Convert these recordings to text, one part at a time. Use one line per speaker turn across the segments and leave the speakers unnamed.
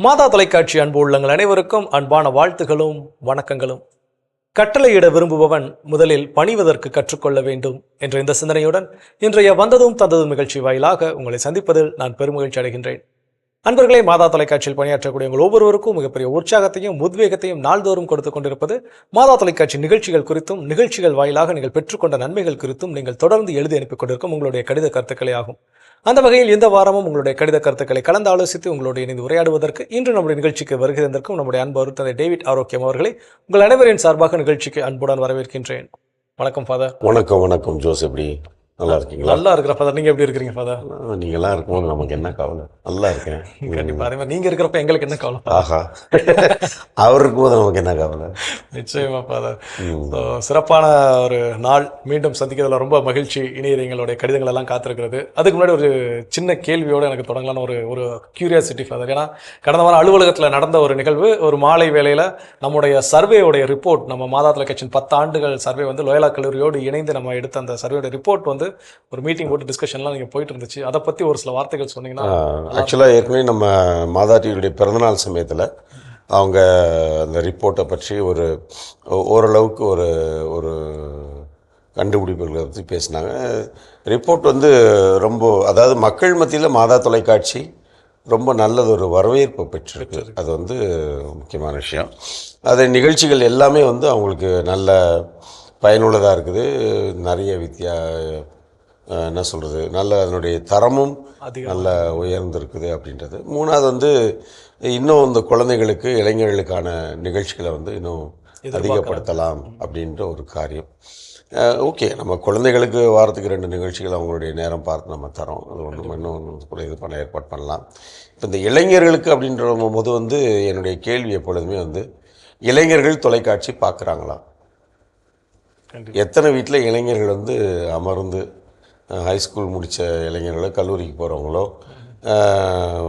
மாதா தொலைக்காட்சி அன்பு உள்ளங்கள் அனைவருக்கும் அன்பான வாழ்த்துகளும் வணக்கங்களும். கட்டளையிட விரும்புபவன் முதலில் பணிவதற்கு கற்றுக்கொள்ள வேண்டும் என்ற இந்த சிந்தனையுடன் இன்றைய வந்ததும் தந்ததும் நிகழ்ச்சி வாயிலாக உங்களை சந்திப்பதில் நான் பெருமகிழ்ச்சி அடைகின்றேன். அன்பர்களே, மாதா தொலைக்காட்சியில் பணியாற்றக்கூடிய உங்கள் ஒவ்வொருவருக்கும் மிகப்பெரிய உற்சாகத்தையும் உத்வேகத்தையும் நாள்தோறும் கொடுத்துக் கொண்டிருப்பது மாதா தொலைக்காட்சி நிகழ்ச்சிகள் குறித்தும் நிகழ்ச்சிகள் வாயிலாக நீங்கள் பெற்றுக்கொண்ட நன்மைகள் குறித்தும் நீங்கள் தொடர்ந்து எழுதி அனுப்பிக் கொண்டிருக்கும் உங்களுடைய கடித கருத்துக்களே ஆகும். அந்த வகையில் இந்த வாரமும் உங்களுடைய கடித கருத்துக்களை கலந்து ஆலோசித்து உங்களுடைய இணைந்து உரையாடுவதற்கு இன்று நம்முடைய நிகழ்ச்சிக்கு வருகிறதற்கும் நம்முடைய அன்பு அருத்தந்தை டேவிட் ஆரோக்கியம் அவர்களை உங்கள் அனைவரின் சார்பாக நிகழ்ச்சிக்கு அன்புடன் வரவேற்கின்றேன். வணக்கம் ஃபாதர்.
வணக்கம் ஜோஸ். எப்படி நல்லா இருக்கீங்களா?
நல்லா இருக்கிற ஃபாதர். நீங்க எப்படி இருக்கிறீங்க ஃபாதர்?
நீங்களாம் இருக்கும்போது நமக்கு என்ன கவலை? நல்லா இருக்கேன்.
கண்டிப்பா. அதே மாதிரி நீங்க இருக்கிறப்ப எங்களுக்கு என்ன கவலை?
ஆஹா, அவர் இருக்கும்போது நமக்கு என்ன கவலை?
நிச்சயமா ஃபாதர். சிறப்பான ஒரு நாள், மீண்டும் சந்திக்கிறதுல ரொம்ப மகிழ்ச்சி. இணையர் எங்களுடைய கடிதங்கள் எல்லாம் காத்திருக்கிறது. அதுக்கு முன்னாடி ஒரு சின்ன கேள்வியோடு எனக்கு தொடங்கலான்னு ஒரு கியூரியாசிட்டி ஃபாதர். ஏன்னா கடந்த வாரம் அலுவலகத்தில் நடந்த ஒரு நிகழ்வு, ஒரு மாலை வேளையில் நம்முடைய சர்வேயோடைய ரிப்போர்ட், நம்ம மாதா தொலைக்காட்சியின் 10 ஆண்டுகள் சர்வே வந்து லோயலா கல்லூரியோடு இணைந்து நம்ம எடுத்த அந்த சர்வேயோட ரிப்போர்ட் வந்து ஒரு மீட்டிங் போட்டு டிஸ்கஷன்லாம் நீங்கள் போயிட்டு இருந்துச்சு. அதை பற்றி ஒரு சில வார்த்தைகள் சொன்னீங்கன்னா.
ஆக்சுவலாக ஏற்கனவே நம்ம மாதா டிவியுடைய பிறந்தநாள் சமயத்தில் அவங்க அந்த ரிப்போர்ட்டை பற்றி ஓரளவுக்கு ஒரு கண்டுபிடிப்புகளை பற்றி பேசினாங்க. ரிப்போர்ட் வந்து ரொம்ப, அதாவது மக்கள் மத்தியில் மாதா தொலைக்காட்சி ரொம்ப நல்லது ஒரு வரவேற்பு பெற்றிருக்கு. அது வந்து முக்கியமான விஷயம். அது நிகழ்ச்சிகள் எல்லாமே வந்து அவங்களுக்கு நல்ல பயனுள்ளதாக இருக்குது. நிறைய என்ன சொல்கிறது, நல்ல அதனுடைய தரமும் நல்ல உயர்ந்திருக்குது அப்படின்றது. மூணாவது வந்து இன்னும் இந்த குழந்தைகளுக்கு இளைஞர்களுக்கான நிகழ்ச்சிகளை வந்து இன்னும் அதிகப்படுத்தலாம் அப்படின்ற ஒரு காரியம். ஓகே, நம்ம குழந்தைகளுக்கு வாரத்துக்கு 2 நிகழ்ச்சிகள் அவங்களுடைய நேரம் பார்த்து நம்ம தரோம். அது இன்னும் கூட இது பண்ண ஏற்பாடு பண்ணலாம். இப்போ இந்த இளைஞர்களுக்கு அப்படின்ற போது வந்து என்னுடைய கேள்வி எப்பொழுதுமே வந்து, இளைஞர்கள் தொலைக்காட்சி பார்க்குறாங்களா? எத்தனை வீட்டில் இளைஞர்கள் வந்து அமர்ந்து, ஹைஸ்கூல் முடித்த இளைஞர்களோ கல்லூரிக்கு போகிறவங்களோ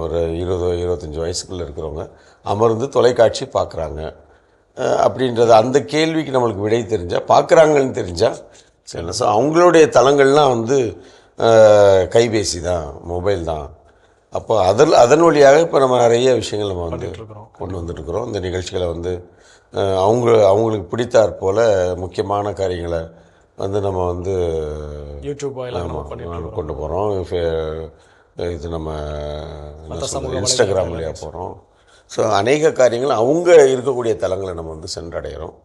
ஒரு 20-25 வயசுக்குள்ளே இருக்கிறவங்க அமர்ந்து தொலைக்காட்சி பார்க்குறாங்க அப்படின்றது, அந்த கேள்விக்கு நம்மளுக்கு விடை தெரிஞ்சால், பார்க்குறாங்கன்னு தெரிஞ்சால் சரி. ஸோ அவங்களுடைய தளங்கள்லாம் வந்து கைபேசி தான், மொபைல் தான். அப்போ அதன் வழியாக இப்போ நம்ம நிறைய விஷயங்கள் நம்ம வந்து கொண்டு வந்துட்டுருக்குறோம். இந்த நிகழ்ச்சிகளை வந்து அவங்களுக்கு பிடித்தாற் போல் முக்கியமான காரியங்களை வந்து நம்ம வந்து
யூடியூப்
கொண்டு போகிறோம். இது நம்ம இன்ஸ்டாகிராம் வழியாக போகிறோம். ஸோ அநேக காரியங்கள் அவங்க இருக்கக்கூடிய தளங்களை நம்ம வந்து சென்றடைகிறோம்.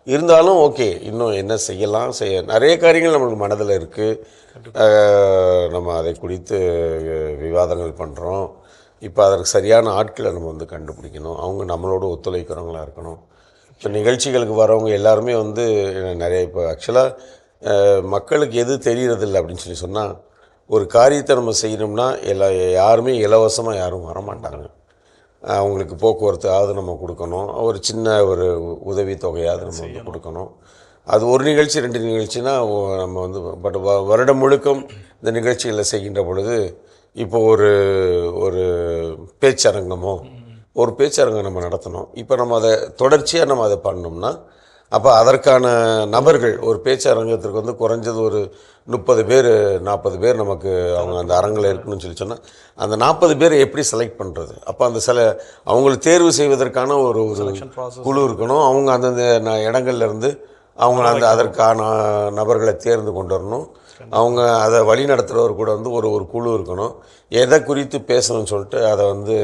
இருந்தாலும் ஓகே, இன்னும் என்ன செய்யலாம், நிறைய காரியங்கள் நம்மளுக்கு மனதில் இருக்குது. நம்ம அதை குறித்து விவாதங்கள் பண்ணுறோம். இப்போ அதற்கு சரியான ஆட்களை நம்ம வந்து கண்டுபிடிக்கணும். அவங்க நம்மளோட ஒத்துழைக்கிறவங்களாக இருக்கணும். இப்போ நிகழ்ச்சிகளுக்கு வரவங்க எல்லாருமே வந்து நிறைய, இப்போ ஆக்சுவலாக மக்களுக்கு எது தெரிகிறதில்ல அப்படின்னு சொன்னால், ஒரு காரியத்தை நம்ம செய்யணும்னா யாருமே இலவசமாக யாரும் வரமாட்டாங்க. அவங்களுக்கு போக்குவரத்தாவது நம்ம கொடுக்கணும், ஒரு சின்ன ஒரு உதவித்தொகையாவது நம்ம வந்து கொடுக்கணும். அது ஒரு நிகழ்ச்சி 2 நிகழ்ச்சினா நம்ம வந்து, பட் வருடம் முழுக்கம் இந்த நிகழ்ச்சிகளை செய்கின்ற பொழுது, இப்போ ஒரு பேச்சரங்கமோ ஒரு பேச்சரங்கம் நம்ம நடத்தணும். இப்போ நம்ம அதை தொடர்ச்சியாக நம்ம அதை பண்ணோம்னா, அப்போ அதற்கான நபர்கள், ஒரு பேச்சரங்கத்திற்கு வந்து குறைஞ்சது ஒரு 30 பேர் 40 பேர் நமக்கு அவங்க அந்த அரங்கில் இருக்கணும்னு சொன்னால், அந்த 40 பேரை எப்படி செலக்ட் பண்ணுறது? அப்போ அந்த அவங்களை தேர்வு செய்வதற்கான ஒரு குழு இருக்கணும். அவங்க அந்தந்த இடங்கள்லேருந்து அவங்க அதற்கான நபர்களை தேர்ந்து கொண்டு வரணும். அவங்க அதை வழி நடத்துகிறவர் கூட வந்து ஒரு குழு இருக்கணும். எதை குறித்து பேசணும்னு சொல்லிட்டு அதை வந்து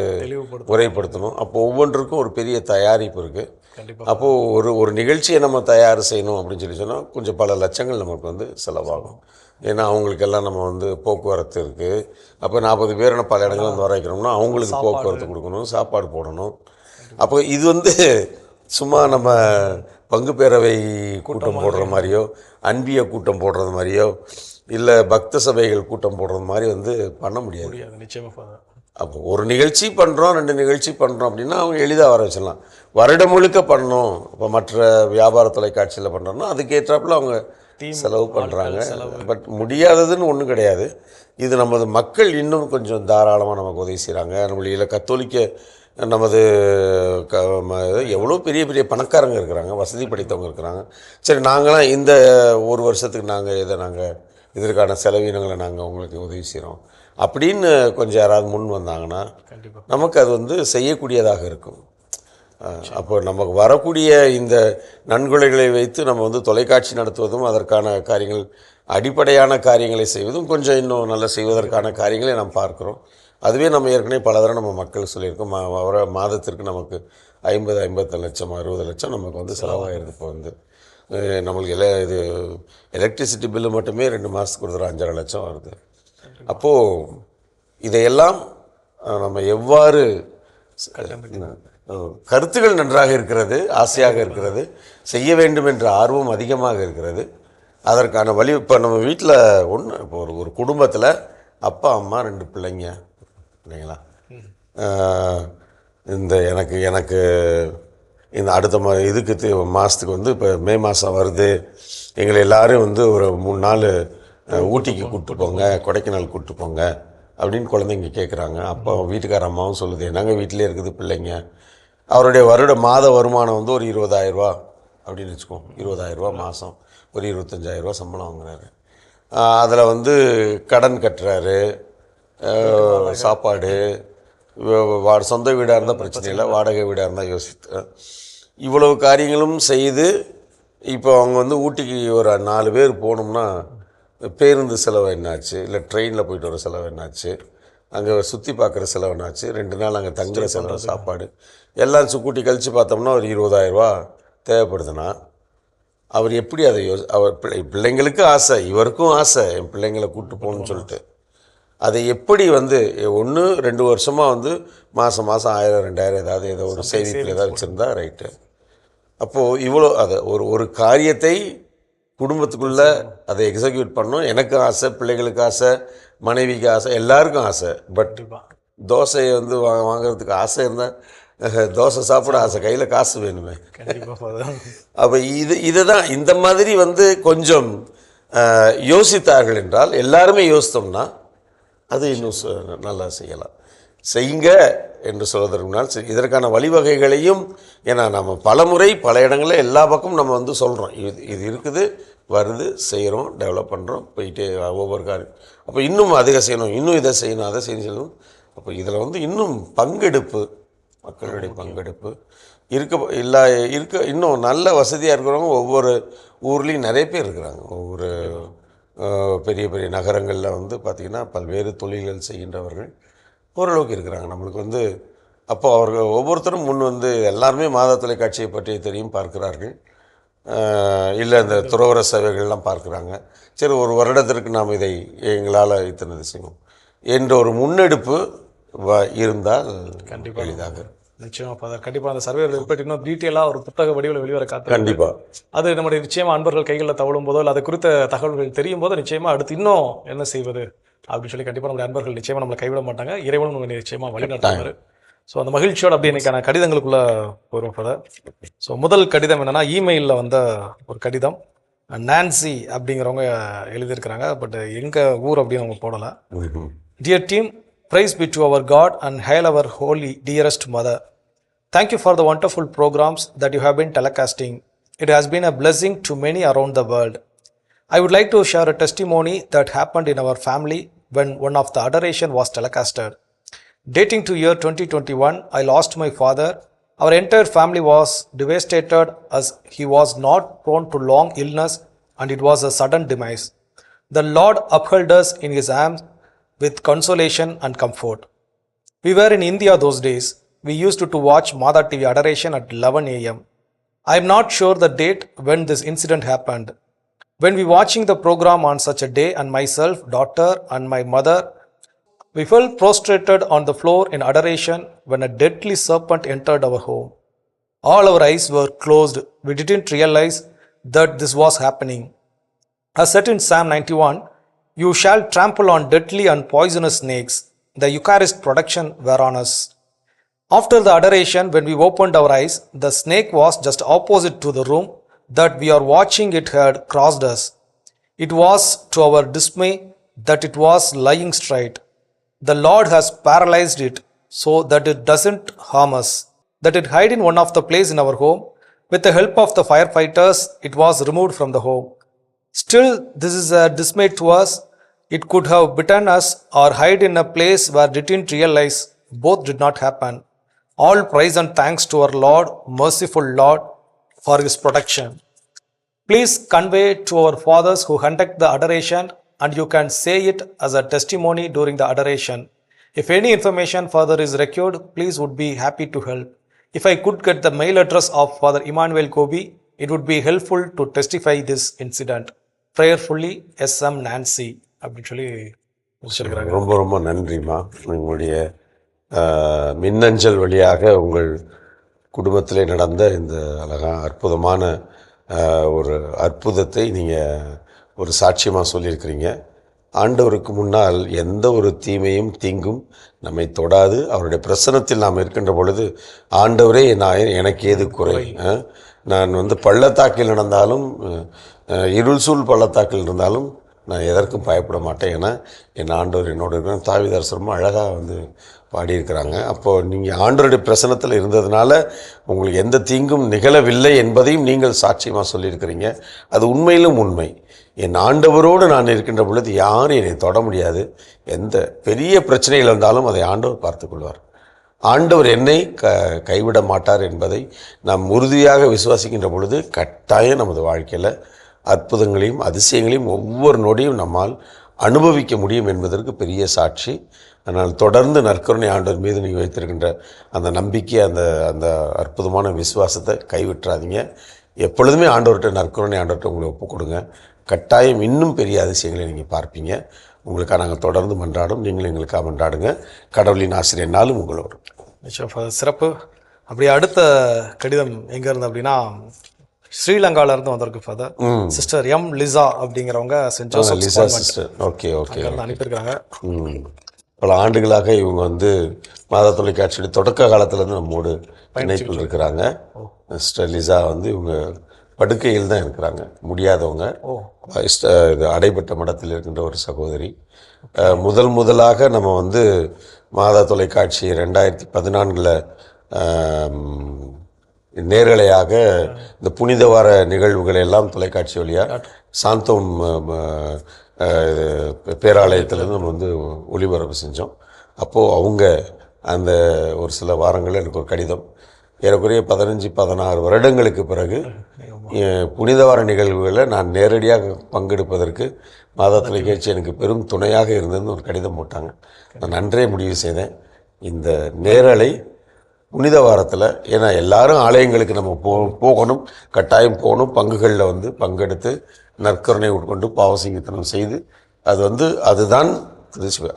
முறைப்படுத்தணும். அப்போ ஒவ்வொன்றுக்கும் ஒரு பெரிய தயாரிப்பு இருக்குது. அப்போது ஒரு நிகழ்ச்சியை நம்ம தயார் செய்யணும் அப்படின்னு சொன்னால் கொஞ்சம் பல லட்சங்கள் நமக்கு வந்து செலவாகும். ஏன்னா அவங்களுக்கெல்லாம் நம்ம வந்து போக்குவரத்து இருக்குது. அப்போ 40 பேர் பல இடங்கள் வந்து வர வைக்கணும்னா அவங்களுக்கு போக்குவரத்து கொடுக்கணும், சாப்பாடு போடணும். அப்போ இது வந்து சும்மா நம்ம பங்கு பேரவை கூட்டம் போடுற மாதிரியோ, அன்பிய கூட்டம் போடுறது மாதிரியோ, இல்லை பக்த சபைகள் கூட்டம் போடுறது மாதிரி வந்து பண்ண முடியாது.
நிச்சயமாக.
அப்போ ஒரு நிகழ்ச்சி பண்ணுறோம், 2 நிகழ்ச்சி பண்ணுறோம் அப்படின்னா அவங்க எளிதாக வர வச்சிடலாம். வருடம் முழுக்க பண்ணணும், இப்போ மற்ற வியாபார தொலைக்காட்சியில் பண்ணுறோன்னா அதுக்கேற்றாப்புல அவங்க செலவு பண்ணுறாங்க. பட் முடியாததுன்னு ஒன்றும் கிடையாது. இது நமது மக்கள் இன்னும் கொஞ்சம் தாராளமாக நமக்கு உதவி செய்கிறாங்க. நம்மளுடைய கத்தோலிக்க நமது எவ்வளோ பெரிய பெரிய பணக்காரங்க இருக்கிறாங்க, வசதி படைத்தவங்க இருக்கிறாங்க. சரி, நாங்களாம் இந்த ஒரு வருஷத்துக்கு நாங்கள் இதற்கான செலவினங்களை நாங்கள் உங்களுக்கு உதவி செய்கிறோம் அப்படின்னு கொஞ்சம் யாராவது முன் வந்தாங்கன்னா
கண்டிப்பாக
நமக்கு அது வந்து செய்யக்கூடியதாக இருக்கும். அப்போ நமக்கு வரக்கூடிய இந்த நன்கொடைகளை வைத்து நம்ம வந்து தொலைக்காட்சி நடத்துவதும் அதற்கான காரியங்கள் அடிப்படையான காரியங்களை செய்வதும் கொஞ்சம் இன்னும் நல்லா செய்வதற்கான காரியங்களை நாம் பார்க்குறோம். அதுவே நம்ம ஏற்கனவே பல தடவை நம்ம மக்கள் சொல்லியிருக்கோம். வர மாதத்திற்கு நமக்கு 50 லட்சம் 60 லட்சம் நமக்கு வந்து செலவாகிடுது. இப்போ வந்து நம்மளுக்கு இது எலக்ட்ரிசிட்டி பில்லு மட்டுமே 2 மாதத்துக்கு ஒரு தடவை 5.5 லட்சம் வருது. அப்போது இதையெல்லாம் நம்ம எவ்வாறு கருத்துக்கள் நன்றாக இருக்கிறது, ஆசையாக இருக்கிறது, செய்ய வேண்டும் என்ற ஆர்வம் அதிகமாக இருக்கிறது. அதற்கான வழி இப்போ நம்ம வீட்டில் இப்போ ஒரு குடும்பத்தில் அப்பா அம்மா 2 பிள்ளைங்க இல்லைங்களா, இந்த எனக்கு இந்த அடுத்த இதுக்கு மாதத்துக்கு வந்து இப்போ மே மாதம் வருது, எங்களை எல்லோரும் வந்து ஒரு 3 நாள் ஊட்டிக்கு கூப்பிட்டு போங்க, கொடைக்கானல் கூப்பிட்டு போங்க அப்படின்னு குழந்தைங்க கேட்குறாங்க. அப்போ வீட்டுக்கார அம்மாவும் சொல்லுது, என்னங்க வீட்டிலே இருக்குது பிள்ளைங்க. அவருடைய மாத வருமானம் வந்து ஒரு 20,000 ரூபா அப்படின்னு வச்சுக்கோம். 20,000 ரூபா மாதம், ஒரு 25,000 ரூபா சம்பளம் வாங்குறாரு. அதில் வந்து கடன் கட்டுறாரு, சாப்பாடு, சொந்த வீடாக இருந்தால் பிரச்சனை இல்லை, வாடகை வீடாக இருந்தால் யோசித்து இவ்வளவு காரியங்களும் செய்து இப்போ அவங்க வந்து ஊட்டிக்கு ஒரு 4 பேர் போகணும்னா பேருந்து செலவு என்னாச்சு, இல்லை ட்ரெயினில் போயிட்டு வர செலவு என்னாச்சு, அங்கே சுற்றி பார்க்குற செலவு என்னாச்சு, 2 நாள் அங்கே தங்குற செலவு, சாப்பாடு எல்லாம் கூட்டி கழித்து பார்த்தோம்னா ஒரு 20,000 ரூபா தேவைப்படுதுன்னா அவர் எப்படி அதை அவர் பிள்ளைங்களுக்கு ஆசை, இவருக்கும் ஆசை என் பிள்ளைங்களை கூப்பிட்டு போகணும்னு சொல்லிட்டு அதை எப்படி வந்து 1-2 வருஷமாக வந்து மாதம் 1000 2000 ஏதோ ஒரு சேமிப்பில் ஏதாவது வச்சுருந்தா ரைட்டு. அப்போது இவ்வளோ அதை ஒரு காரியத்தை குடும்பத்துக்குள்ளே அதை எக்ஸிக்யூட் பண்ணணும். எனக்கு ஆசை, பிள்ளைகளுக்கு ஆசை, மனைவிக்கு ஆசை, எல்லாருக்கும் ஆசை. பட் தோசையை வந்து வாங்கிறதுக்கு ஆசை இருந்தால் தோசை சாப்பிட ஆசை, கையில் காசு வேணுமே. அப்போ இதை தான் இந்த மாதிரி வந்து கொஞ்சம் யோசித்தார்கள் என்றால், எல்லாருமே யோசித்தோம்னா அது இன்னும் நல்லா செய்யலாம். செய்யுங்க என்று சொல்வதற்கு முன்னால் இதற்கான வழிவகைகளையும், ஏன்னா நம்ம பல முறை பல இடங்களில் எல்லா பக்கமும் நம்ம வந்து சொல்கிறோம், இது இருக்குது, வருது, செய்கிறோம், டெவலப் பண்ணுறோம், போயிட்டே ஒவ்வொரு காரியம். அப்போ இன்னும் அதிகம் செய்யணும், இன்னும் இதை செய்யணும், அதை செய்யணும். அப்போ இதில் வந்து இன்னும் பங்கெடுப்பு, மக்களுடைய பங்கெடுப்பு இருக்க இன்னும் நல்ல வசதியாக இருக்கிறவங்க ஒவ்வொரு ஊர்லேயும் நிறைய பேர் இருக்கிறாங்க. ஒவ்வொரு பெரிய பெரிய நகரங்களில் வந்து பார்த்திங்கன்னா பல்வேறு தொழில்கள் செய்கின்றவர்கள் ஓரளவுக்கு இருக்கிறாங்க. நம்மளுக்கு வந்து அப்போது அவர்கள் ஒவ்வொருத்தரும் முன் வந்து எல்லாருமே மாத தொலைக்காட்சியை பற்றி தெரியும், பார்க்கிறார்கள். இல்லை இந்த துறவர சேவைகள்லாம் பார்க்குறாங்க. சரி, ஒரு வருடத்திற்கு நாம் இதை எங்களால் இத்தனை செய்வோம் என்ற ஒரு முன்னெடுப்பு இருந்தால் கண்டிப்பாக எளிதாக.
நிச்சயமாக கண்டிப்பாக அந்த சர்வே ரிப்போர்ட் இன்னும் டீட்டெயிலாக ஒரு புத்தக வடிவில் வெளிவர காத்து
கண்டிப்பாக
அது நம்முடைய நிச்சயமாக அன்பர்கள் கைகளில் தவழும் போதோ இல்லை அதை குறித்த தகவல்கள் தெரியும் போது நிச்சயமாக அடுத்து இன்னும் என்ன செய்வது அப்படின்னு சொல்லி கண்டிப்பாக நம்முடைய அன்பர்கள் நிச்சயமாக நம்மளை கைவிட மாட்டாங்க. இறைவனும் நம்ம நிச்சயமாக வழிநடத்துவார். ஸோ அந்த மகிழ்ச்சியோடு அப்படி இன்னைக்கான கடிதங்களுக்குள்ளே வருவப்பட. ஸோ முதல் கடிதம் என்னென்னா, இமெயிலில் வந்த ஒரு கடிதம். நான்சி அப்படிங்கிறவங்க எழுதியிருக்கிறாங்க. பட் எங்கள் ஊர் அப்படின்னு அவங்க போடலை. Dear team, praise be to our God and hail our holy dearest mother. Thank you for the wonderful programs that you have been telecasting. It has been a blessing to many around the world. I would like to share a testimony that happened in our family when one of the adoration was telecasted. Dating to year 2021, I lost my father. Our entire family was devastated as he was not prone to long illness and it was a sudden demise. The Lord upheld us in his arms with consolation and comfort. We were in India those days. We used to watch Mother TV Adoration at 11 a.m. I am not sure the date when this incident happened. When we watching the program on such a day, and myself, daughter and my mother, we fell prostrated on the floor in adoration when a deadly serpent entered our home. All our eyes were closed. We didn't realize that this was happening. As said in Psalm 91, you shall trample on deadly and poisonous snakes. The Eucharist protection were on us. After the adoration, when we opened our eyes, the snake was just opposite to the room that we are watching. It had crossed us. It was to our dismay that it was lying straight. The Lord has paralyzed it so that it doesn't harm us, that it hide in one of the place in our home. With the help of the firefighters, it was removed from the home. Still, this is a dismay to us It could have bitten us or hide in a place where didn't realize. Both did not happen. All praise and thanks to our Lord, merciful Lord, for his protection. Please convey to our fathers who conduct the adoration, and you can say it as a testimony during the adoration. If any information further is required, please would be happy to help. If I could get the mail address of Father Emmanuel Gobi, it would be helpful to testify this incident. Prayerfully, S.M. Nancy. அப்படின்னு சொல்லி முடிச்சிருக்கிறாங்க.
ரொம்ப ரொம்ப நன்றிம்மா. உங்களுடைய மின்னஞ்சல் வழியாக உங்கள் குடும்பத்திலே நடந்த இந்த அற்புதமான ஒரு அற்புதத்தை நீங்கள் ஒரு சாட்சியமாக சொல்லியிருக்கிறீங்க. ஆண்டவருக்கு முன்னால் எந்த ஒரு தீமையும் தீங்கும் நம்மை தொடாது. அவருடைய பிரசன்னத்தில் நாம் இருக்கின்ற பொழுது, ஆண்டவரே எனக்கு ஏது குறை, நான் பள்ளத்தாக்கில் நடந்தாலும் இருள் சூழ் பள்ளத்தாக்கில் இருந்தாலும் நான் எதற்கும் பயப்பட மாட்டேன், ஏன்னா என் ஆண்டவர் என்னோட இருக்கிற தாவீதரசர் ரொம்ப அழகாக பாடியிருக்கிறாங்க. அப்போது நீங்கள் ஆண்டவருடைய பிரசன்னத்தில் இருந்ததுனால உங்களுக்கு எந்த தீங்கும் நிகழவில்லை என்பதையும் நீங்கள் சாட்சியமாக சொல்லியிருக்கிறீங்க. அது உண்மையிலும் உண்மை. என் ஆண்டவரோடு நான் இருக்கின்ற பொழுது யாரும் என்னை தொட முடியாது. எந்த பெரிய பிரச்சனைகள் இருந்தாலும் அதை ஆண்டவர் பார்த்துக்கொள்வார். ஆண்டவர் என்னை கைவிட மாட்டார் என்பதை நாம் உறுதியாக விசுவாசிக்கின்ற பொழுது கட்டாயம் நமது வாழ்க்கையில் அற்புதங்களையும் அதிசயங்களையும் ஒவ்வொரு நொடியும் நம்மால் அனுபவிக்க முடியும் என்பதற்கு பெரிய சாட்சி. அதனால் தொடர்ந்து நற்கருணை ஆண்டவர் மீது நீங்கள் வைத்திருக்கின்ற அந்த நம்பிக்கை, அந்த அற்புதமான விசுவாசத்தை கைவிட்டுறாதீங்க. எப்பொழுதுமே ஆண்டவர்கிட்ட நற்கருணை ஆண்டவர்கிட்ட உங்களை ஒப்புக் கொடுங்க. கட்டாயம் இன்னும் பெரிய அதிசயங்களை நீங்கள் பார்ப்பீங்க. உங்களுக்காக நாங்கள் தொடர்ந்து மன்றாடும், நீங்களும் எங்களுக்காக மன்றாடுங்க. கடவுளின் ஆசிரியர் நாளும் உங்களோடு.
சிறப்பு. அப்படியே அடுத்த கடிதம் எங்கே இருந்து அப்படின்னா ஸ்ரீலங்கால இருந்து வந்திருக்கு ஃபாதர். சிஸ்டர் எம் லிசா அப்படிங்கிறவங்க saint Joseph
sister. Okay okay
அனுப்பியிருக்காங்க.
பல ஆண்டுகளாக இவங்க மாதா தொலைக்காட்சியுடைய தொடக்க காலத்துலேருந்து நம்மோடு இணைப்பில் இருக்கிறாங்க. சிஸ்டர் லிசா இவங்க படுக்கையில் தான் இருக்கிறாங்க, முடியாதவங்க. இது அடைபட்ட மடத்தில் இருக்கின்ற ஒரு சகோதரி. முதலாக நம்ம மாதா தொலைக்காட்சி 2014 நேரலையாக இந்த புனித வார நிகழ்வுகளை எல்லாம் தொலைக்காட்சி வழியாக சாந்தோம் பேராலயத்திலேருந்து நம்ம ஒளிபரப்பு செஞ்சோம். அப்போது அவங்க அந்த ஒரு சில வாரங்களில் எனக்கு ஒரு கடிதம், ஏறக்குறைய 15-16 வருடங்களுக்கு பிறகு புனித வார நிகழ்வுகளில் நான் நேரடியாக பங்கெடுப்பதற்கு மாதா தொலைக்காட்சி எனக்கு பெரும் துணையாக இருந்ததுன்னு ஒரு கடிதம் போட்டாங்க. நான் அன்றே முடிவு செய்தேன், இந்த நேரலை புனித வாரத்தில், ஏன்னா எல்லாரும் ஆலயங்களுக்கு நம்ம போகணும், கட்டாயம் போகணும், பங்குகளில் பங்கெடுத்து நற்கருணை உட்கொண்டு பாவசிங்கத்தனம் செய்து அதுதான்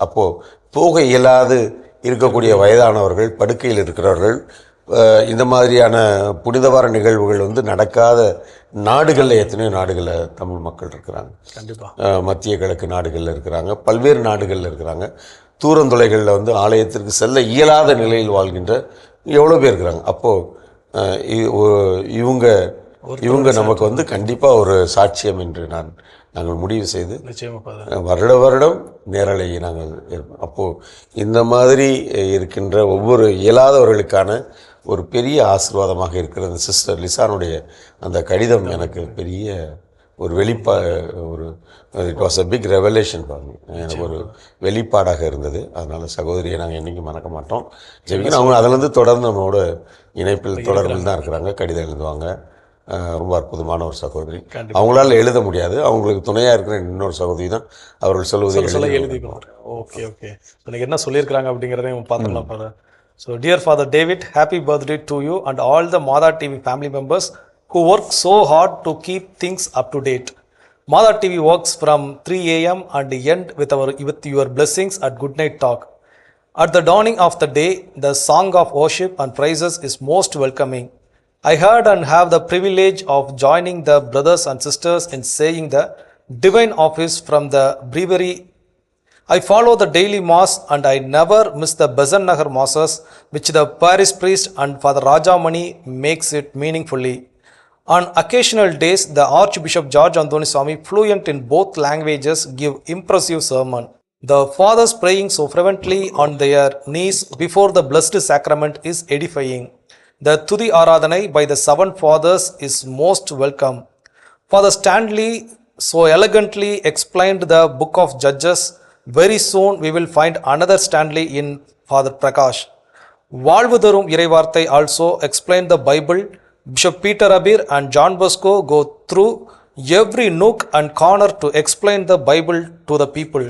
அப்போது போக இயலாது இருக்கக்கூடிய வயதானவர்கள், படுக்கையில் இருக்கிறவர்கள், இந்த மாதிரியான புனிதவார நிகழ்வுகள் நடக்காத நாடுகளில் எத்தனையோ நாடுகளில் தமிழ் மக்கள் இருக்கிறாங்க. கண்டிப்பாக மத்திய கிழக்கு நாடுகளில் இருக்கிறாங்க, பல்வேறு நாடுகளில் இருக்கிறாங்க. தூரந்தொலைகளில் ஆலயத்திற்கு செல்ல இயலாத நிலையில் வாழ்கின்ற எவ்வளோ பேர் இருக்கிறாங்க. அப்போது இவங்க நமக்கு கண்டிப்பாக ஒரு சாட்சியம் என்று நாங்கள் முடிவு செய்து வருடம் நேரலை நாங்கள் இருப்போம். அப்போது இந்த மாதிரி இருக்கின்ற ஒவ்வொரு இயலாதவர்களுக்கான ஒரு பெரிய ஆசீர்வாதமாக இருக்கிற சிஸ்டர் லிசானுடைய அந்த கடிதம் எனக்கு பெரிய ஒரு it was a big revelation பாருங்க, எனக்கு ஒரு வெளிப்பாடாக இருந்தது. அதனால் சகோதரியை நாங்கள் என்றைக்கும் மறக்க மாட்டோம். ஜெபிக்கணும். அவங்க அதிலேருந்து தொடர்ந்து நம்மளோட இணைப்பில் தொடர்பில் தான் இருக்கிறாங்க, கடிதம் எழுதுவாங்க. ரொம்ப அற்புதமான ஒரு சகோதரி. அவங்களால எழுத முடியாது, அவங்களுக்கு துணையாக இருக்கிற இன்னொரு சகோதரி தான் அவர்கள் சொல்வதை எழுதிக்குவாங்க.
Okay okay. இன்னைக்கு என்ன சொல்லியிருக்கிறாங்க அப்படிங்கிறதையும் பார்த்துக்கலாம் father. So dear Father David, happy birthday to you and all the Mother TV family members who work so hard to keep things up to date. Mother TV works from 3 a.m. and end with your blessings at Good Night Talk. At the dawning of the day, the song of worship and praises is most welcoming. I heard and have the privilege of joining the brothers and sisters in saying the divine office from the breviary. I follow the daily mass and I never miss the Besan Nagar masses which the parish priest and Father Rajamani makes it meaningfully. On occasional days, the Archbishop George Anthony Swami, fluent in both languages, give impressive sermon. The fathers praying so fervently on their knees before the Blessed Sacrament is edifying. The Thudi Aradhanai by the 7 fathers is most welcome. Father Stanley so elegantly explained the book of Judges. Very soon we will find another Stanley in Father Prakash. வாழ்வு தரும் இறைவார்த்தை also explain the Bible. Bishop Peter Abir and John Bosco go through every nook and corner to explain the Bible to the people.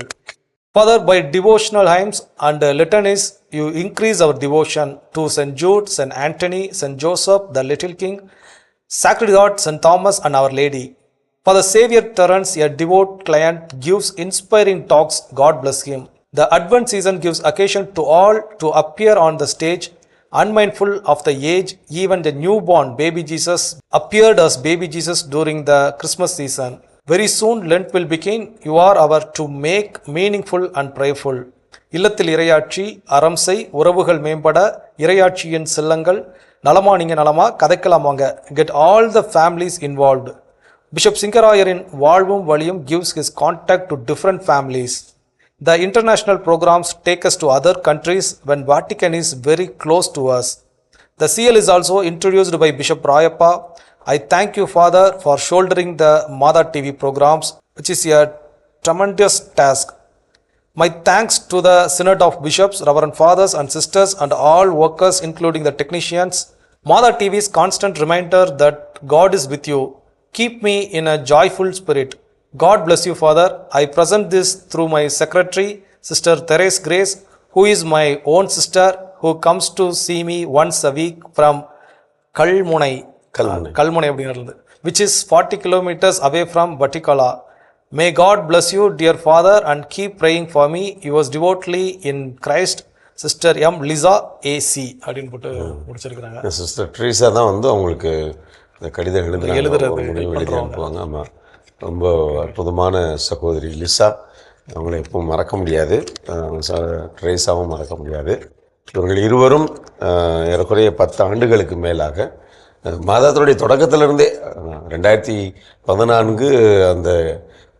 Father, by devotional hymns and litanies, you increase our devotion to St. Jude, St. Anthony, St. Joseph, the Little King, Sacred Heart, St. Thomas, and Our Lady. Father Xavier Terence, a devout client, gives inspiring talks. God bless him. The Advent season gives occasion to all to appear on the stage, unmindful of the age. Even the newborn baby Jesus appeared as baby Jesus during the Christmas season. Very soon Lent will begin. You are our to make meaningful and prayerful. இல்லத்தில் இறையாட்சி, அறம்சை, உறவுகள் மேம்பட, இறையாட்சியின் செல்லங்கள், நலமா நீங்க நலமா, கதைக்கலாம் வாங்க. Get all the families involved. Bishop சிங்கராயரின் வாழ்வும் வழியும் gives his contact to different families. The international programs take us to other countries when Vatican is very close to us. The CL is also introduced by Bishop Rayappa. I thank you, Father, for shouldering the Mada TV programs, which is a tremendous task. My thanks to the Synod of Bishops, Reverend Fathers and Sisters and all workers including the technicians. Mada TV's constant reminder that God is with you. Keep me in a joyful spirit. God bless you, Father. I present this through my secretary, Sister Therese Grace, who is my own sister, who comes to see me once a week from Kalmunai, which is 40 kilometers away from Vatikala. May God bless you, dear Father, and keep praying for me. Yours devotedly in Christ, Sister M. Liza A.C. அப்படின்னு போட்டு முடிச்சிருக்கிறாங்க.
Sister ட்ரீஸா தான் வந்து அவங்களுக்கு இந்த கடிதம் எழுதி அனுப்புவாங்க. ஆமாம், ரொம்ப அற்புதமான சகோதரி லிசா. அவங்கள எப்பவும் மறக்க முடியாது, ட்ரேஸாவும் மறக்க முடியாது. இவர்கள் இருவரும் ஏறக்குறைய 10 ஆண்டுகளுக்கு மேலாக மாதத்தினுடைய தொடக்கத்திலிருந்தே 2014 அந்த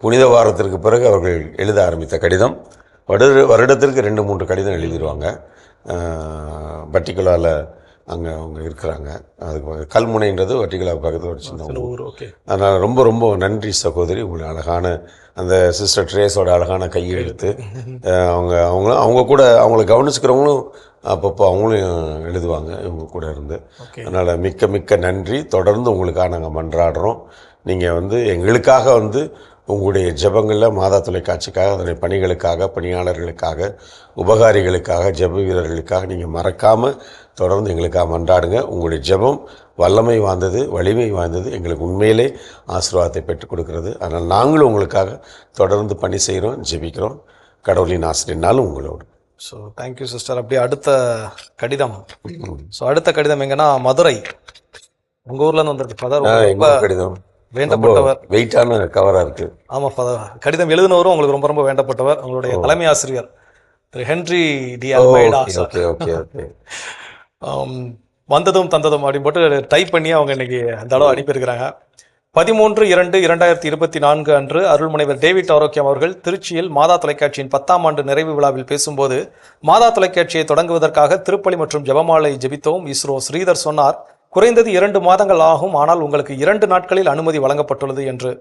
புனித வாரத்திற்கு பிறகு அவர்கள் எழுத ஆரம்பித்த கடிதம் வருடத்திற்கு 2-3 கடிதம் எழுதிடுவாங்க. பர்டிகுலரில் அங்கே அவங்க இருக்கிறாங்க. அதுக்கு கல்முனைன்றது வட்டிகளா பக்கத்தில் ஒரு சின்ன ஊர். அதனால் ரொம்ப ரொம்ப நன்றி சகோதரி. உங்களுக்கு அழகான அந்த சிஸ்டர் ட்ரேஸோட அழகான கையெழுத்து. அவங்க கூட அவங்கள கவனிச்சுக்கிறவங்களும் அப்பப்போ அவங்களும் எழுதுவாங்க இவங்க கூட இருந்து. அதனால் மிக்க மிக்க நன்றி. தொடர்ந்து உங்களுக்காக நாங்கள் மன்றாடுறோம். நீங்கள் வந்து எங்களுக்காக வந்து உங்களுடைய ஜெபங்களில் மாதா தொலைக்காட்சிக்காக, அதனுடைய பணிகளுக்காக, பணியாளர்களுக்காக, உபகாரிகளுக்காக, ஜெப வீரர்களுக்காக நீங்கள் மறக்காமல் தொடர்ந்து எங்களுக்காக மன்றாடுங்க. உங்களுடைய ஜெபம் வல்லமை வாய்ந்தது, வலிமை வாய்ந்தது, எங்களுக்கு உண்மையிலே ஆசீர்வாதத்தை பெற்றுக் கொடுக்கிறது. அதனால் நாங்களும் உங்களுக்காக தொடர்ந்து பணி செய்கிறோம், ஜெபிக்கிறோம். கடவுளின் ஆசிரியர்னாலும் உங்களோடு.
So thank you sister. அப்படியே அடுத்த கடிதம். ஸோ அடுத்த கடிதம் எங்கன்னா மதுரை, உங்கள் ஊர்லேருந்து வந்திருக்கு ஃபாதர். கடிதம் வேண்டப்பட்டவர்,
வெயிட்டான கவராக இருக்குது.
ஆமாம் ஃபாதர். கடிதம் எழுதினவரும் உங்களுக்கு ரொம்ப ரொம்ப வேண்டப்பட்டவர், உங்களுடைய தலைமை ஆசிரியர் திரு ஹென்ரி டி அல்மைடா. வந்ததும் தந்ததும் அப்படின்னு போட்டு டைப் பண்ணி அவங்க இன்னைக்கு அந்த அளவு அனுப்பியிருக்கிறாங்க. 13/2/2024 அன்று அருள்முனைவர் டேவிட் ஆரோக்கியம் அவர்கள் திருச்சியில் மாதா தொலைக்காட்சியின் 10ஆம் ஆண்டு நிறைவு விழாவில் பேசும்போது, மாதா தொலைக்காட்சியை தொடங்குவதற்காக திருப்பலி மற்றும் ஜெபமாலை ஜெபித்தோம். இஸ்ரோ ஸ்ரீதர் சொன்னார், குறைந்தது 2 மாதங்கள் ஆகும், ஆனால் உங்களுக்கு 2 நாட்களில் அனுமதி வழங்கப்பட்டுள்ளது என்று.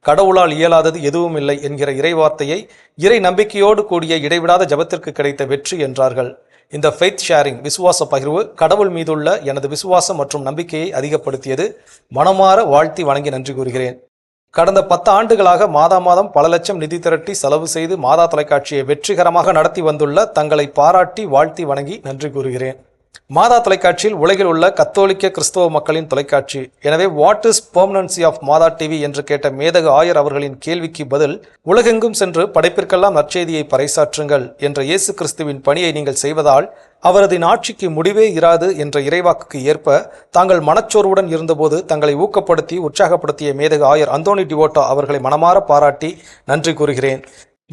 கடவுளால் இயலாதது எதுவும் இல்லை என்கிற இறைவார்த்தையை இறை நம்பிக்கையோடு கூடிய இடைவிடாத ஜபத்திற்கு கிடைத்த வெற்றி என்றார்கள். இந்த ஃபெய்த் ஷேரிங், விசுவாச பகிர்வு, கடவுள் மீதுள்ள எனது விசுவாசம் மற்றும் நம்பிக்கையை அதிகப்படுத்தியது. மனமாற வாழ்த்தி வணங்கி நன்றி கூறுகிறேன். கடந்த 10 ஆண்டுகளாக மாதம் பல லட்சம் நிதி திரட்டி செலவு செய்து மாதா தொலைக்காட்சியை வெற்றிகரமாக நடத்தி வந்துள்ள தங்களை பாராட்டி வாழ்த்தி வணங்கி நன்றி கூறுகிறேன். மாதா தொலைக்காட்சியில் உலகில் உள்ள கத்தோலிக்க கிறிஸ்தவ மக்களின் தொலைக்காட்சி. எனவே what is permanency of Mata TV என்று கேட்ட மேதகு ஆயர் அவர்களின் கேள்விக்கு பதில், உலகெங்கும் சென்று படைப்பிற்கெல்லாம் நற்செய்தியை பறைசாற்றுங்கள் என்ற இயேசு கிறிஸ்துவின் பணியை நீங்கள் செய்வதால் அவரது ஆட்சிக்கு முடிவே இராது என்ற இறைவாக்குக்கு ஏற்ப தாங்கள் மனச்சோர்வுடன் இருந்தபோது தங்களை ஊக்கப்படுத்தி உற்சாகப்படுத்திய மேதகு ஆயர் அந்தோனி டிவோட்டா அவர்களை மனமாற பாராட்டி நன்றி கூறுகிறேன்.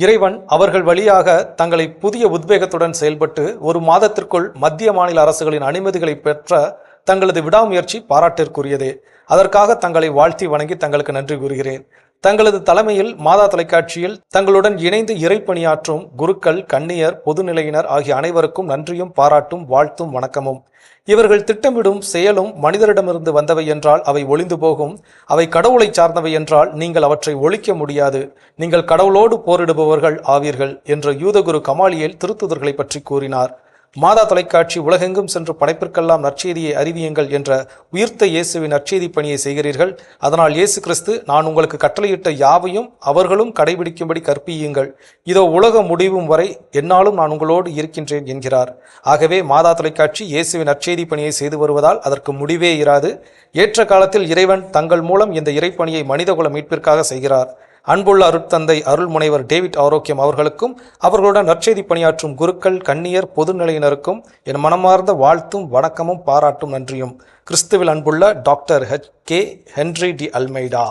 இறைவன் அவர்கள் வழியாக தங்களை புதிய உத்வேகத்துடன் செயல்பட்டு 1 மாதத்திற்குள் மத்திய மாநில அரசுகளின் அனுமதிகளை பெற்ற தங்களது விடாமுயற்சி பாராட்டிற்குரியதே. அதற்காக தங்களை வாழ்த்தி வணங்கி தங்களுக்கு நன்றி கூறுகிறேன். தங்களது தலைமையில் மாதா தொலைக்காட்சியில் தங்களுடன் இணைந்து இறைப்பணியாற்றும் குருக்கள், கன்னியர், பொதுநிலையினர் ஆகிய அனைவருக்கும் நன்றியும் பாராட்டும் வாழ்த்தும் வணக்கமும். இவர்கள் திட்டமிடும் செயலும் மனிதரிடமிருந்து வந்தவை என்றால் அவை ஒளிந்து போகும். அவை கடவுளை சார்ந்தவை என்றால் நீங்கள் அவற்றை ஒழிக்க முடியாது. நீங்கள் கடவுளோடு போரிடுபவர்கள் ஆவீர்கள் என்று யூதகுரு கமாலியேல் திருத்துதர்களை பற்றி கூறினார். மாதா தொலைக்காட்சி உலகெங்கும் சென்று படைப்பிற்கெல்லாம் நற்செய்தியை அறிவியுங்கள் என்ற உயிர்த்த இயேசுவின் நற்செய்தி பணியை செய்கிறீர்கள். அதனால் இயேசு கிறிஸ்து, நான் உங்களுக்கு கட்டளையிட்ட யாவையும் அவர்களும் கடைபிடிக்கும்படி கற்பியுங்கள். இதோ உலக முடிவும் வரை என்னாலும் நான் உங்களோடு இருக்கின்றேன் என்கிறார். ஆகவே மாதா தொலைக்காட்சி இயேசுவின் நற்செய்தி பணியை செய்து வருவதால் அதற்கு முடிவே இராது. ஏற்ற காலத்தில் இறைவன் தங்கள் மூலம் இந்த இறைப்பணியை மனிதகுல மீட்பிற்காக செய்கிறார். அன்புள்ள அருட்தந்தை அருள்முனைவர் டேவிட் ஆரோக்கியம் அவர்களுக்கும் அவர்களுடன் நற்செய்தி பணியாற்றும் குருக்கள், கன்னியர், பொதுநிலையினருக்கும் என் மனமார்ந்த வாழ்த்தும் வணக்கமும் பாராட்டும் நன்றியும். கிறிஸ்துவில் அன்புள்ள doctor H.K. Henry D Almeida.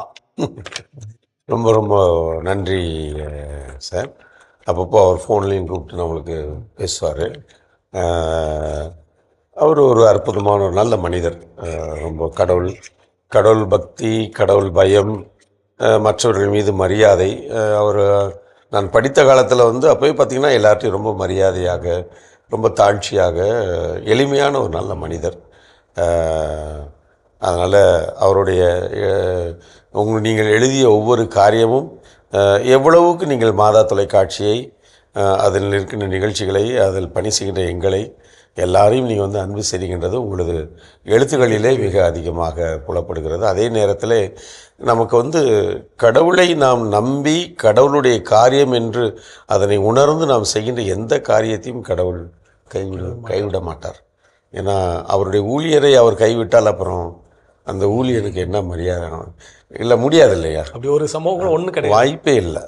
ரொம்ப ரொம்ப நன்றி சார். அப்பப்போ அவர் ஃபோன்லேயும் கூப்பிட்டு நம்மளுக்கு பேசுவார். அவர் ஒரு அற்புதமான ஒரு நல்ல மனிதர். ரொம்ப கடவுள் பக்தி, கடவுள் பயம், மற்றவர்கள் மீது மரியாதை. நான் படித்த காலத்தில் அப்போயே பார்த்திங்கன்னா எல்லார்ட்டையும் ரொம்ப மரியாதையாக, ரொம்ப தாழ்ச்சியாக, எளிமையான ஒரு நல்ல மனிதர். அதனால் அவருடைய நீங்கள் எழுதிய ஒவ்வொரு காரியமும் எவ்வளவுக்கு நீங்கள் மாதா தொலைக்காட்சியை, அதில் இருக்கின்ற நிகழ்ச்சிகளை, அதில் பணி செய்கின்ற எங்களை எல்லாரையும் நீங்கள் அன்பு செய்கின்றது உங்களது எழுத்துக்களிலே மிக அதிகமாக புலப்படுகிறது. அதே நேரத்தில் நமக்கு கடவுளை நாம் நம்பி கடவுளுடைய காரியம் என்று அதனை உணர்ந்து நாம் செய்கின்ற எந்த காரியத்தையும் கடவுள் கைவிட மாட்டார். ஏன்னா அவருடைய ஊழியரை அவர் கைவிட்டால் அப்புறம் அந்த ஊழியருக்கு என்ன மரியாதை இல்லை, முடியாது இல்லையா?
அப்படி ஒரு சம்பவம் ஒன்று கிடையாது,
வாய்ப்பே இல்லை.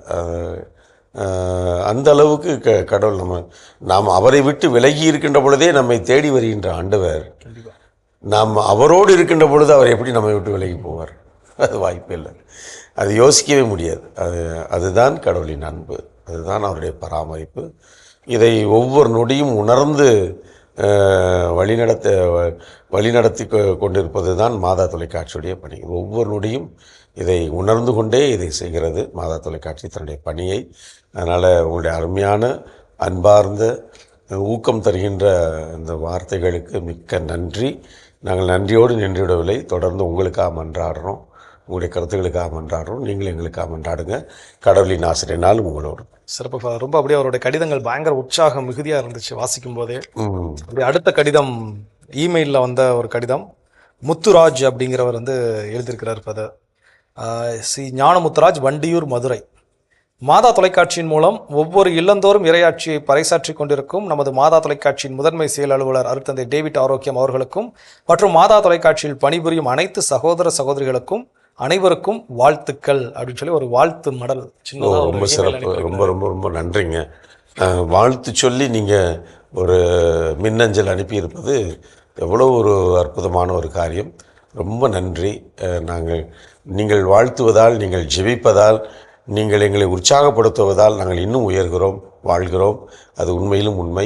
அந்த அளவுக்கு கடவுள் நாம் அவரை விட்டு விலகி இருக்கின்ற பொழுதே நம்மை தேடி வருகின்ற ஆண்டவர், நாம் அவரோடு இருக்கின்ற பொழுது அவர் எப்படி நம்மை விட்டு விலகி போவார்? அது வாய்ப்பே இல்லை. அது யோசிக்கவே முடியாது. அதுதான் கடவுளின் அன்பு, அதுதான் அவருடைய பராமரிப்பு. இதை ஒவ்வொரு நொடியும் உணர்ந்து வழிநடத்தி கொண்டிருப்பது தான் மாதா தொலைக்காட்சியுடைய பணி. ஒவ்வொரு நொடியும் இதை உணர்ந்து கொண்டே இதை செய்கிறது மாதா தொலைக்காட்சி தன்னுடைய பணியை. அதனால் உங்களுடைய அருமையான அன்பார்ந்த ஊக்கம் தருகின்ற இந்த வார்த்தைகளுக்கு மிக்க நன்றி. நாங்கள் நன்றியோடு நின்றுவிடவில்லை, தொடர்ந்து உங்களுக்காக மன்றாடுறோம், உங்களுடைய கருத்துக்களுக்காக மன்றாடுறோம். நீங்கள் எங்களுக்காக மன்றாடுங்க. கடவுளின் ஆசிரியனால் உங்களோடு.
சிறப்பு. ரொம்ப அப்படியே அவருடைய கடிதங்கள் பயங்கர உற்சாகம் மிகுதியாக இருந்துச்சு வாசிக்கும் போதே. அப்படியே அடுத்த கடிதம் இமெயிலில் வந்த ஒரு கடிதம். முத்துராஜ் அப்படிங்கிறவர் எழுதியிருக்கிறார். சி ஞானமுத்துராஜ், வண்டியூர், மதுரை. மாதா தொலைக்காட்சியின் மூலம் ஒவ்வொரு இல்லந்தோறும் இறையாட்சியை பறைசாற்றி கொண்டிருக்கும் நமது மாதா தொலைக்காட்சியின் முதன்மை செயல் அலுவலர் அருட்தந்தை டேவிட் ஆரோக்கியம் அவர்களுக்கும் மற்றும் மாதா தொலைக்காட்சியில் பணிபுரியும் அனைத்து சகோதர சகோதரிகளுக்கும் அனைவருக்கும் வாழ்த்துக்கள் அப்படின்னு சொல்லி ஒரு வாழ்த்து மடல் சின்னதாக.
ரொம்ப சிறப்பு. ரொம்ப ரொம்ப ரொம்ப நன்றிங்க. வாழ்த்து சொல்லி நீங்கள் ஒரு மின்னஞ்சல் அனுப்பியிருப்பது எவ்வளோ ஒரு அற்புதமான ஒரு காரியம். ரொம்ப நன்றி. நீங்கள் வாழ்த்துவதால், நீங்கள் ஜெபிப்பதால், நீங்கள் எங்களை உற்சாகப்படுத்துவதால் நாங்கள் இன்னும் உயர்கிறோம், வாழ்கிறோம். அது உண்மையிலும் உண்மை.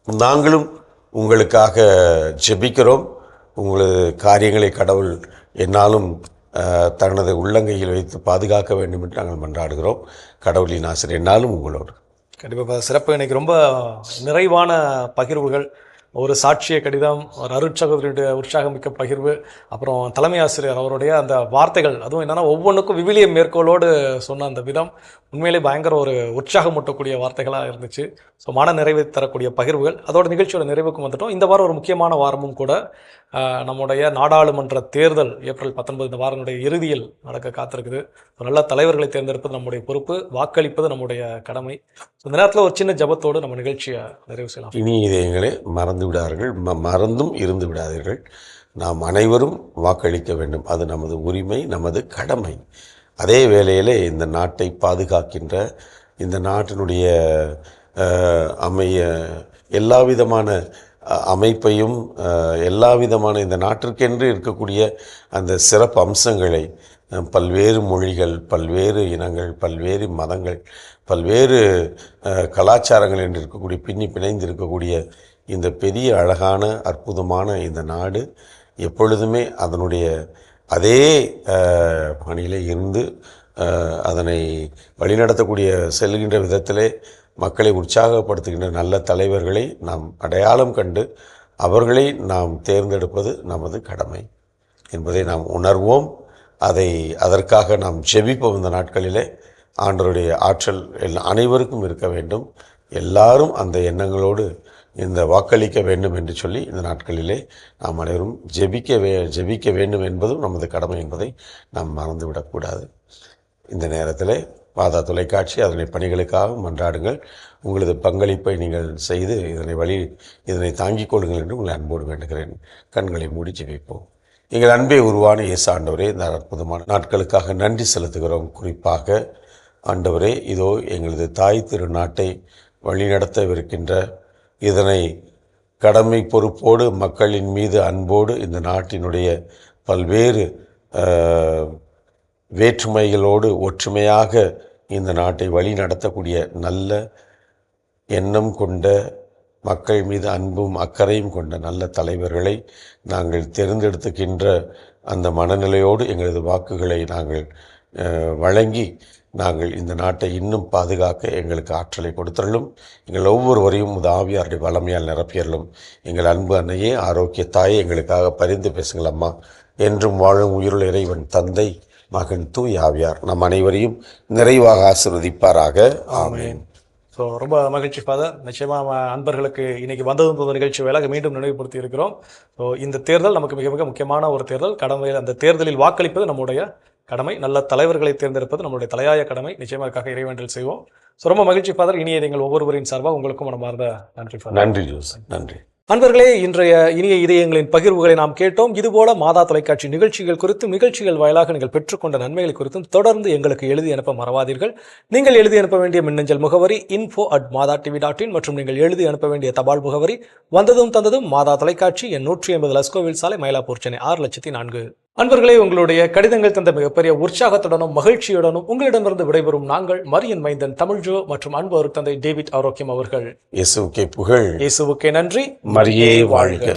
நாங்களும் உங்களுக்காக ஜெபிக்கிறோம். உங்களது காரியங்களை கடவுள் என்னாலும் தனது உள்ளங்கையில் வைத்து பாதுகாக்க வேண்டும் என்று நாங்கள் மன்றாடுகிறோம். கடவுளின் ஆசிரியர் என்னாலும் உங்களோடு.
கண்டிப்பாக சிறப்பு. இன்னைக்கு ரொம்ப நிறைவான பகிர்வுகள், ஒரு சாட்சிய கடிதம், ஒரு அருட்சகோதரியுடைய உற்சாகமிக்க பகிர்வு, அப்புறம் தலைமை ஆசிரியர் அவருடைய அந்த வார்த்தைகள், அதுவும் என்னென்னா ஒவ்வொன்றுக்கும் விவிலிய மேற்கோளோடு சொன்ன அந்த விதம் உண்மையிலே பயங்கர ஒரு உற்சாகமூட்டக்கூடிய வார்த்தைகளாக இருந்துச்சு. ஸோ மன நிறைவை தரக்கூடிய பகிர்வுகள். அதோட நிகழ்ச்சியோட நிறைவுக்கும் வந்துட்டோம். இந்த வாரம் ஒரு முக்கியமான வாரமும் கூட. நம்முடைய நாடாளுமன்ற தேர்தல் ஏப்ரல் 19 இந்த வாரனுடைய இறுதியில் நடக்க காத்திருக்குது. நல்ல தலைவர்களை தேர்ந்தெடுப்பது நம்முடைய பொறுப்பு, வாக்களிப்பது நம்முடைய கடமை. ஸோ இந்த நேரத்தில் ஒரு சின்ன ஜபத்தோடு நம்ம நிகழ்ச்சியை நிறைவு செய்யலாம்.
இனி இதயங்களே மறந்தும் இருந்து விடாதீர்கள். நாம் அனைவரும் வாக்களிக்க வேண்டும். அது நமது உரிமை, நமது கடமை. அதே வேளையிலே இந்த நாட்டை பாதுகாக்கின்ற, இந்த நாட்டினுடைய எல்லா விதமான அமைப்பையும், எல்லா விதமான இந்த நாட்டிற்கென்று இருக்கக்கூடிய அந்த சிறப்பு அம்சங்களை, பல்வேறு மொழிகள், பல்வேறு இனங்கள், பல்வேறு மதங்கள், பல்வேறு கலாச்சாரங்கள் என்று இருக்கக்கூடிய பிணைந்து இருக்கக்கூடிய இந்த பெரிய அழகான அற்புதமான இந்த நாடு எப்பொழுதுமே அதனுடைய அதே பணியிலே இருந்து அதனை வழிநடத்தக்கூடிய செல்கின்ற விதத்திலே மக்களை உற்சாகப்படுத்துகின்ற நல்ல தலைவர்களை நாம் அடையாளம் கண்டு அவர்களை நாம் தேர்ந்தெடுப்பது நமது கடமை என்பதை நாம் உணர்வோம். அதற்காக நாம் ஜெபிப்போம். இந்த நாட்களிலே ஆண்டவருடைய ஆற்றல் அனைவருக்கும் இருக்க வேண்டும். எல்லாரும் அந்த எண்ணங்களோடு இந்த வாக்களிக்க வேண்டும் என்று சொல்லி இந்த நாட்களிலே நாம் அனைவரும் ஜெபிக்க வேண்டும் என்பதும் நமது கடமை என்பதை நாம் மறந்துவிடக்கூடாது. இந்த நேரத்தில் மாதா தொலைக்காட்சி அதனை பணிகளுக்காக மன்றாடுங்கள். உங்களது பங்களிப்பை நீங்கள் செய்து இதனை தாங்கிக் கொள்ளுங்கள் என்று உங்களை அன்போடு வேண்டுகிறேன். கண்களை மூடி ஜெபிப்போம். எங்கள் அன்பே உருவான இயேசு ஆண்டவரே, இந்த அற்புதமான நாட்களுக்காக நன்றி செலுத்துகிறோம். குறிப்பாக ஆண்டவரே, இதோ எங்களது தாய் திருநாட்டை வழிநடத்தவிருக்கின்ற இதனை கடமை பொறுப்போடு மக்களின் மீது அன்போடு இந்த நாட்டினுடைய பல்வேறு வேற்றுமைகளோடு ஒற்றுமையாக இந்த நாட்டை வழி நடத்தக்கூடிய நல்ல எண்ணம் கொண்ட மக்கள் மீது அன்பும் அக்கறையும் கொண்ட நல்ல தலைவர்களை நாங்கள் தேர்ந்தெடுத்துக்கின்ற அந்த மனநிலையோடு எங்களது வாக்குகளை நாங்கள் வழங்கி நாங்கள் இந்த நாட்டை இன்னும் பாதுகாக்க எங்களுக்கு ஆற்றலை கொடுத்தருளும். எங்கள் ஒவ்வொருவரையும் உமது ஆவியாருடைய வளமையால் நிரப்பியறலும். எங்கள் அன்பு அன்னையே, ஆரோக்கிய தாயே, எங்களுக்காக பரிந்து பேசுங்கள் அம்மா. என்றும் வாழும் உயிருள்ள இறைவன் தந்தை, மகன், தூய் ஆவியார் நம் அனைவரையும் நிறைவாக ஆசீர்வதிப்பாராக. ஆமென்.
ஸோ ரொம்ப மகிழ்ச்சி ஃபாதர். நிச்சயமாக அன்பர்களுக்கு இன்றைக்கி வந்ததும் நிகழ்ச்சி வேலைக்கு மீண்டும் நினைவுபடுத்தி இருக்கிறோம். ஸோ இந்த தேர்தல் நமக்கு மிக மிக முக்கியமான ஒரு தேர்தல். கடமையில் அந்த தேர்தலில் வாக்களிப்பது நம்முடைய கடமை. நல்ல தலைவர்களை தேர்ந்தெடுப்பது நம்முடைய தலையாய கடமை. நிச்சயமாக அதுக்காக இறைவேண்டல் செய்வோம். ஸோ ரொம்ப மகிழ்ச்சி ஃபாதர். இனிய நீங்கள் ஒவ்வொருவரின் சார்பாக உங்களுக்கும் மனமார்ந்த நன்றி ஃபாதர்.
நன்றி ஜோஸ், நன்றி.
அன்பர்களே, இன்றைய இனிய இதயங்களின் பகிர்வுகளை நாம் கேட்டோம். இதுபோல மாதா தொலைக்காட்சி நிகழ்ச்சிகள் குறித்தும் நிகழ்ச்சிகள் வாயிலாக நீங்கள் பெற்றுக்கொண்ட நன்மைகள் குறித்தும் தொடர்ந்து எங்களுக்கு எழுதி அனுப்ப மறவாதீர்கள். நீங்கள் எழுதி அனுப்ப வேண்டிய மின்னஞ்சல் முகவரி info@madatv.in மற்றும் நீங்கள் எழுதி அனுப்ப வேண்டிய தபால் முகவரி வந்ததும் தந்ததும் மாதா தொலைக்காட்சி, எண் 180 லஸ்கோவில் சாலை, மயிலாப்பூர், சென்னை 6,04,000. அன்பர்களே, உங்களுடைய கடிதங்கள் தந்த மிகப்பெரிய உற்சாகத்துடனும் மகிழ்ச்சியுடனும் உங்களிடமிருந்து விடைபெறும் நாங்கள் மரியன் மைந்தன் தமிழ்ஜோ மற்றும் அன்பு தந்தை டேவிட் ஆரோக்கியம் அவர்கள்.
இயேசுவுக்கே புகழ்,
இயேசுவுக்கே நன்றி,
மரியே வாழ்க.